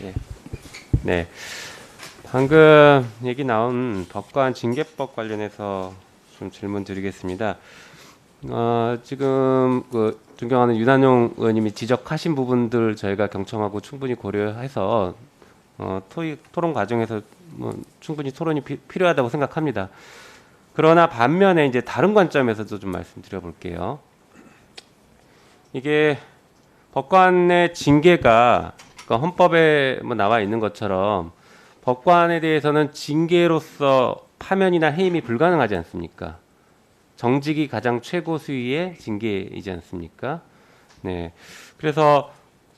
예. 네. 방금 얘기 나온 법관 징계법 관련해서 좀 질문 드리겠습니다. 지금 그 존경하는 윤한용 의원님이 지적하신 부분들 저희가 경청하고 충분히 고려해서 토론 과정에서 충분히 토론이 필요하다고 생각합니다. 그러나 반면에 이제 다른 관점에서도 좀 말씀드려 볼게요. 이게 법관의 징계가 그러니까 헌법에 나와 있는 것처럼 법관에 대해서는 징계로서 파면이나 해임이 불가능하지 않습니까? 정직이 가장 최고 수위의 징계이지 않습니까? 네. 그래서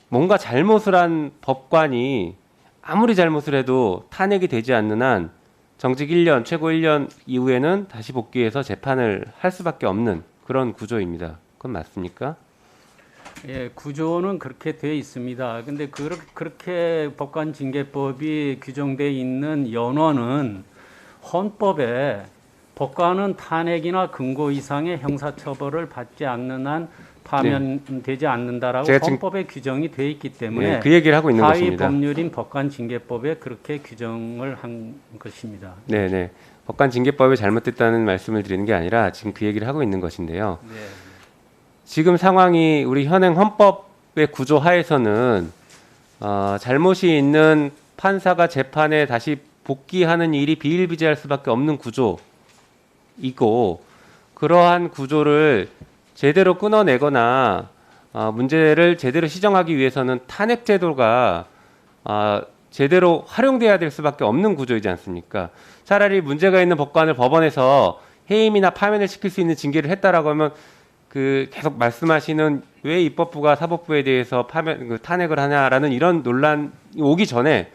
뭔가 잘못을 한 법관이 아무리 잘못을 해도 탄핵이 되지 않는 한 정직 1년, 최고 1년 이후에는 다시 복귀해서 재판을 할 수밖에 없는 그런 구조입니다. 그건 맞습니까? 예, 구조는 그렇게 되어 있습니다. 근데 그렇게 법관징계법이 규정되어 있는 연원은 헌법에 법관은 탄핵이나 금고 이상의 형사처벌을 받지 않는 한 파면되지 않는다라고 헌법에 규정이 되어 있기 때문에 그 얘기를 하고 있는 하위 것입니다. 법률인 법관징계법에 그렇게 규정을 한 것입니다. 네. 법관징계법이 잘못됐다는 말씀을 드리는 게 아니라 지금 그 얘기를 하고 있는 것인데요. 네. 지금 상황이 우리 현행 헌법의 구조 하에서는 잘못이 있는 판사가 재판에 다시 복귀하는 일이 비일비재할 수밖에 없는 구조이고 그러한 구조를 제대로 끊어내거나 문제를 제대로 시정하기 위해서는 탄핵 제도가 제대로 활용돼야 될 수밖에 없는 구조이지 않습니까? 차라리 문제가 있는 법관을 법원에서 해임이나 파면을 시킬 수 있는 징계를 했다라고 하면 그 계속 말씀하시는 왜 입법부가 사법부에 대해서 탄핵을 하냐라는 이런 논란이 오기 전에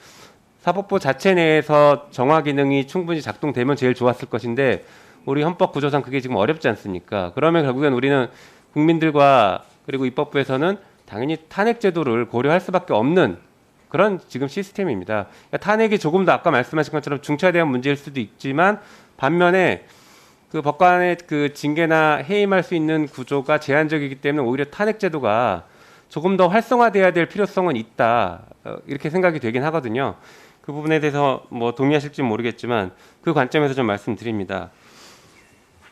사법부 자체 내에서 정화 기능이 충분히 작동되면 제일 좋았을 것인데 우리 헌법 구조상 그게 지금 어렵지 않습니까? 그러면 결국엔 우리는 국민들과 그리고 입법부에서는 당연히 탄핵 제도를 고려할 수밖에 없는 그런 지금 시스템입니다. 그러니까 탄핵이 조금 더 아까 말씀하신 것처럼 중차대한 문제일 수도 있지만 반면에 그 법관의 그 징계나 해임할 수 있는 구조가 제한적이기 때문에 오히려 탄핵 제도가 조금 더 활성화돼야 될 필요성은 있다 이렇게 생각이 되긴 하거든요. 그 부분에 대해서 동의하실지 모르겠지만 그 관점에서 좀 말씀드립니다.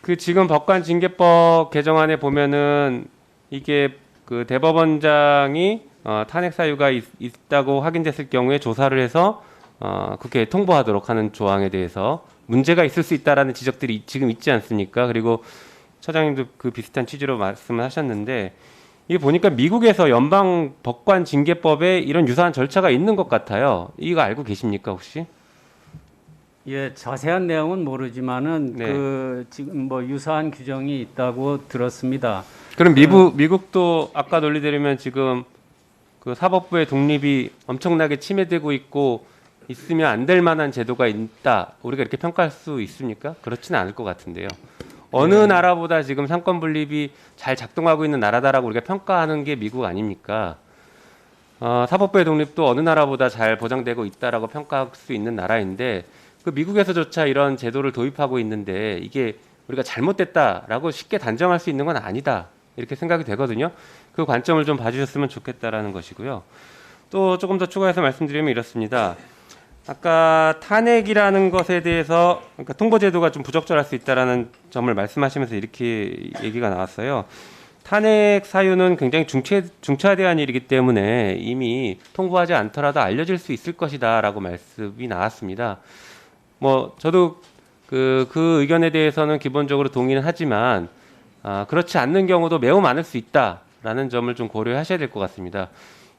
그 지금 법관 징계법 개정안에 보면은 이게 그 대법원장이 탄핵 사유가 있다고 확인됐을 경우에 조사를 해서 국회에 통보하도록 하는 조항에 대해서 문제가 있을 수 있다라는 지적들이 지금 있지 않습니까? 그리고 처장님도 그 비슷한 취지로 말씀을 하셨는데 이게 보니까 미국에서 연방 법관 징계법에 이런 유사한 절차가 있는 것 같아요. 이거 알고 계십니까 혹시? 예, 자세한 내용은 모르지만은 네. 그 지금 유사한 규정이 있다고 들었습니다. 그럼 미국도 아까 논리대로면 지금 그 사법부의 독립이 엄청나게 침해되고 있으면 안 될 만한 제도가 있다. 우리가 이렇게 평가할 수 있습니까? 그렇지는 않을 것 같은데요. 어느 나라보다 지금 상권 분립이 잘 작동하고 있는 나라다라고 우리가 평가하는 게 미국 아닙니까? 사법부의 독립도 어느 나라보다 잘 보장되고 있다라고 평가할 수 있는 나라인데 그 미국에서조차 이런 제도를 도입하고 있는데 이게 우리가 잘못됐다라고 쉽게 단정할 수 있는 건 아니다. 이렇게 생각이 되거든요. 그 관점을 좀 봐주셨으면 좋겠다라는 것이고요. 또 조금 더 추가해서 말씀드리면 이렇습니다. 아까 탄핵이라는 것에 대해서 그러니까 통보제도가 좀 부적절할 수 있다라는 점을 말씀하시면서 이렇게 얘기가 나왔어요. 탄핵 사유는 굉장히 중차대한 일이기 때문에 이미 통보하지 않더라도 알려질 수 있을 것이다라고 말씀이 나왔습니다. 저도 그 의견에 대해서는 기본적으로 동의는 하지만 그렇지 않는 경우도 매우 많을 수 있다라는 점을 좀 고려하셔야 될 것 같습니다.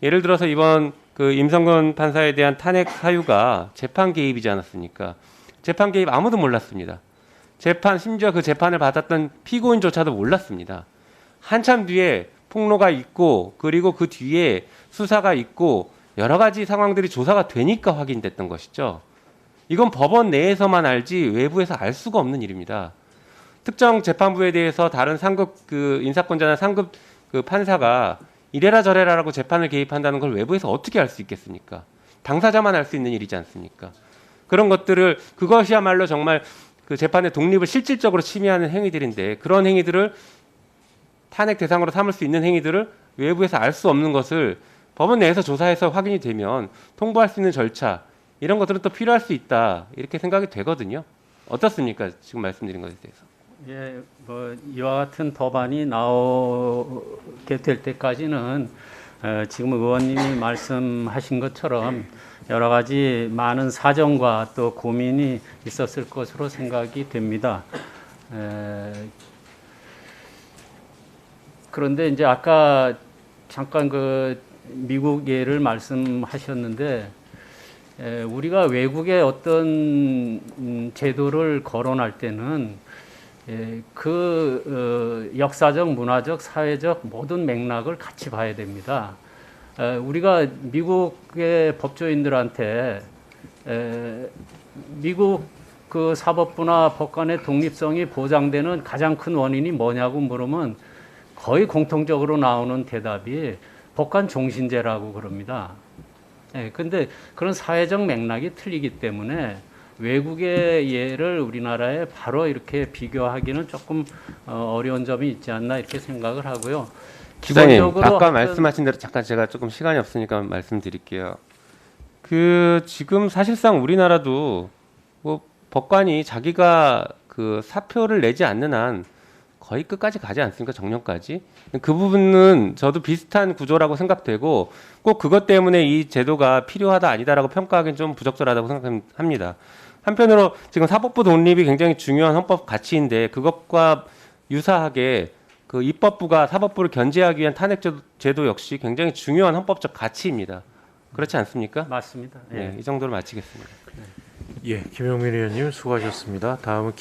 예를 들어서 이번 그 임성근 판사에 대한 탄핵 사유가 재판 개입이지 않았습니까? 재판 개입 아무도 몰랐습니다. 심지어 그 재판을 받았던 피고인조차도 몰랐습니다. 한참 뒤에 폭로가 있고 그리고 그 뒤에 수사가 있고 여러 가지 상황들이 조사가 되니까 확인됐던 것이죠. 이건 법원 내에서만 알지 외부에서 알 수가 없는 일입니다. 특정 재판부에 대해서 다른 상급 그 인사권자나 상급 그 판사가 이래라 저래라라고 재판을 개입한다는 걸 외부에서 어떻게 알 수 있겠습니까? 당사자만 알 수 있는 일이지 않습니까? 그런 것들을 그것이야말로 정말 그 재판의 독립을 실질적으로 침해하는 행위들인데 그런 행위들을 탄핵 대상으로 삼을 수 있는 행위들을 외부에서 알 수 없는 것을 법원 내에서 조사해서 확인이 되면 통보할 수 있는 절차 이런 것들은 또 필요할 수 있다 이렇게 생각이 되거든요. 어떻습니까? 지금 말씀드린 것에 대해서. 예, 뭐 이와 같은 법안이 나오게 될 때까지는 지금 의원님이 말씀하신 것처럼 여러 가지 많은 사정과 또 고민이 있었을 것으로 생각이 됩니다. 그런데 이제 아까 잠깐 그 미국 예를 말씀하셨는데 우리가 외국의 어떤 제도를 거론할 때는 그 역사적, 문화적, 사회적 모든 맥락을 같이 봐야 됩니다. 우리가 미국의 법조인들한테 미국 그 사법부나 법관의 독립성이 보장되는 가장 큰 원인이 뭐냐고 물으면 거의 공통적으로 나오는 대답이 법관 종신제라고 그럽니다. 근데 그런 사회적 맥락이 틀리기 때문에 외국의 예를 우리나라에 바로 이렇게 비교하기는 조금 어려운 점이 있지 않나 이렇게 생각을 하고요. 기자님, 아까 말씀하신 대로 잠깐 제가 조금 시간이 없으니까 말씀드릴게요. 그 지금 사실상 우리나라도 뭐 법관이 자기가 그 사표를 내지 않는 한 거의 끝까지 가지 않습니까? 정년까지. 그 부분은 저도 비슷한 구조라고 생각되고 꼭 그것 때문에 이 제도가 필요하다 아니다라고 평가하기는 좀 부적절하다고 생각합니다. 한편으로 지금 사법부 독립이 굉장히 중요한 헌법 가치인데 그것과 유사하게 그 입법부가 사법부를 견제하기 위한 탄핵제도 역시 굉장히 중요한 헌법적 가치입니다. 그렇지 않습니까? 맞습니다. 네, 이 정도로 마치겠습니다. 예, 김용민 의원님 수고하셨습니다. 다음은